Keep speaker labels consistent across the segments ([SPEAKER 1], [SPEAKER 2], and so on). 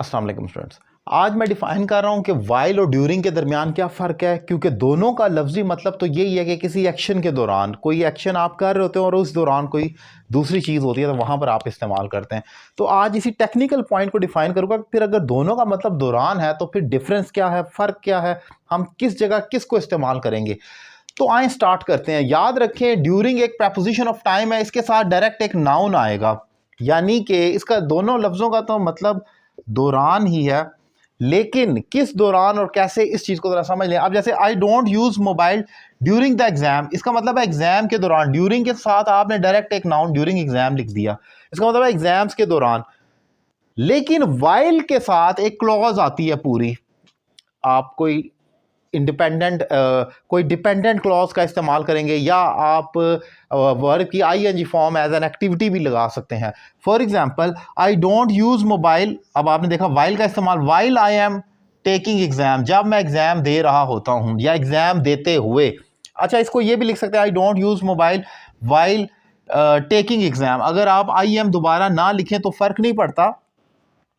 [SPEAKER 1] अस्सलाम वालेकुम स्टूडेंट्स। आज मैं डिफाइन कर रहा हूं कि वाइल और ड्यूरिंग के दरमियान क्या फ़र्क है, क्योंकि दोनों का लफ्जी मतलब तो यही है कि किसी एक्शन के दौरान कोई एक्शन आप कर रहे होते हैं और उस दौरान कोई दूसरी चीज़ होती है तो वहां पर आप इस्तेमाल करते हैं। तो आज इसी टेक्निकल पॉइंट को डिफाइन करूंगा। फिर अगर दोनों का मतलब दौरान है तो फिर डिफरेंस क्या है, फ़र्क क्या है, हम किस जगह किसको इस्तेमाल करेंगे। तो आए स्टार्ट करते हैं। याद रखें, ड्यूरिंग एक प्रपोजिशन ऑफ टाइम है, इसके साथ डायरेक्ट एक नाउन आएगा, यानी कि इसका दोनों लफ्ज़ों का तो मतलब दौरान ही है, लेकिन किस दौरान और कैसे, इस चीज को जरा समझ लें। अब जैसे आई don't use mobile during the exam, इसका मतलब है एग्जाम के दौरान। ड्यूरिंग के साथ आपने डायरेक्ट एक नाउन ड्यूरिंग एग्जाम लिख दिया, इसका मतलब है एग्जाम्स के दौरान। लेकिन वाइल के साथ एक क्लॉज आती है पूरी, आप कोई इंडिपेंडेंट कोई डिपेंडेंट क्लॉज का इस्तेमाल करेंगे, या आप वर्ब की ING form as an activity भी लगा सकते हैं। For example, I don't use mobile, अब आपने देखा वाइल का इस्तेमाल, while I am taking exam, जब मैं एग्जाम दे रहा होता हूं या एग्जाम देते हुए। अच्छा, इसको ये भी लिख सकते हैं, आई don't use mobile while taking exam. अगर आप आई एम दोबारा ना लिखें तो फर्क नहीं पड़ता,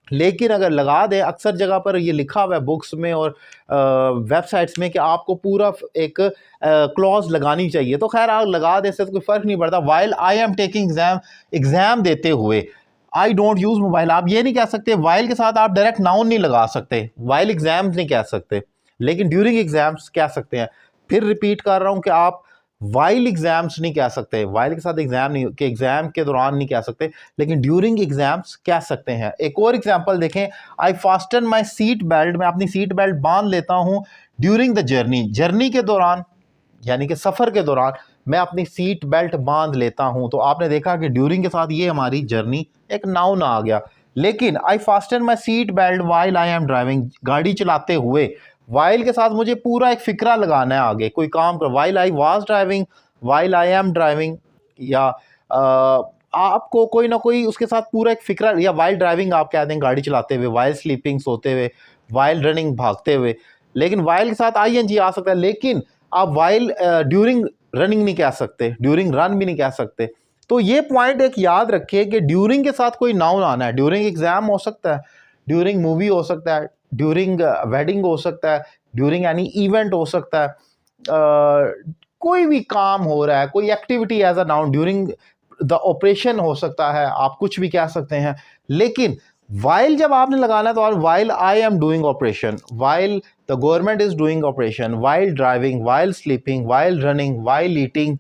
[SPEAKER 1] लेकिन अगर लगा दें, अक्सर जगह पर ये लिखा हुआ है बुक्स में और वेबसाइट्स में कि आपको पूरा एक क्लॉज लगानी चाहिए, तो खैर आप लगा दें, इससे तो कोई फ़र्क नहीं पड़ता। While I am taking exam, exam देते हुए आई डोंट यूज़ मोबाइल, आप ये नहीं कह सकते। वाइल के साथ आप डायरेक्ट नाउन नहीं लगा सकते, वाइल एग्जाम्स नहीं कह सकते, लेकिन ड्यूरिंग एग्जाम्स कह सकते हैं। फिर रिपीट कर रहा हूँ कि आप वाइल एग्जाम्स नहीं कह सकते, वाइल के साथ एग्जाम नहीं, कि एग्जाम के दौरान नहीं कह सकते, लेकिन ड्यूरिंग एग्जाम्स कह सकते हैं। एक और एग्जांपल देखें, आई फास्टन माय सीट बेल्ट, मैं अपनी सीट बेल्ट बांध लेता हूं ड्यूरिंग द जर्नी, जर्नी के दौरान यानी कि सफर के दौरान मैं अपनी सीट बेल्ट बांध लेता हूं। तो आपने देखा कि ड्यूरिंग के साथ ये हमारी जर्नी एक नाउन आ गया। लेकिन I fasten my seat belt while I am driving, गाड़ी चलाते हुए, वाइल के साथ मुझे पूरा एक फिक्रा लगाना है आगे कोई काम कर, while I was driving, while I am driving, या आपको कोई ना कोई उसके साथ पूरा एक फिक्रा, या वाइल ड्राइविंग आप कह दें गाड़ी चलाते हुए, वाइल स्लीपिंग सोते हुए, वाइल रनिंग भागते हुए। लेकिन वाइल के साथ आईएनजी आ सकता है, लेकिन आप वाइल ड्यूरिंग रनिंग नहीं कह सकते, ड्यूरिंग रन भी नहीं कह सकते। तो ये पॉइंट एक याद रखिए कि ड्यूरिंग के साथ कोई नाउन आना है। ड्यूरिंग एग्जाम हो सकता है, ड्यूरिंग मूवी हो सकता है, ड्यूरिंग वेडिंग हो सकता है, ड्यूरिंग एनी इवेंट हो सकता है, कोई भी काम हो रहा है, कोई activity as a noun, during the operation हो सकता है, आप कुछ भी कह सकते हैं। लेकिन वाइल जब आपने लगाना है तो while I am doing operation, while the government is doing operation, while driving, while sleeping, while running, while eating,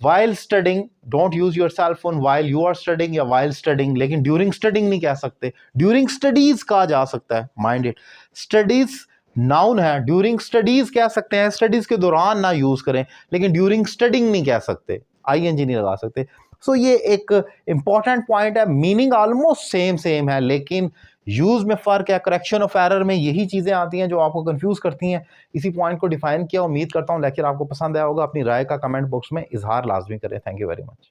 [SPEAKER 1] while studying, don't use your cell phone while you are studying, या while studying, लेकिन during studying नहीं कह सकते। During studies कहा जा सकता है, mind it, studies noun है, ड्यूरिंग स्टडीज कह सकते हैं, स्टडीज के दौरान ना यूज करें, लेकिन ड्यूरिंग स्टडिंग नहीं कह सकते, आईएनजी नहीं लगा सकते। सो ये एक इंपॉर्टेंट पॉइंट है, मीनिंग ऑलमोस्ट सेम है, लेकिन यूज में फर्क है। करेक्शन ऑफ एरर में यही चीजें आती हैं जो आपको कंफ्यूज करती हैं। इसी पॉइंट को डिफाइन किया। उम्मीद करता हूं लेक्चर आपको पसंद आया होगा। अपनी राय का कमेंट बॉक्स में इजहार लाजमी करें। Thank you very much.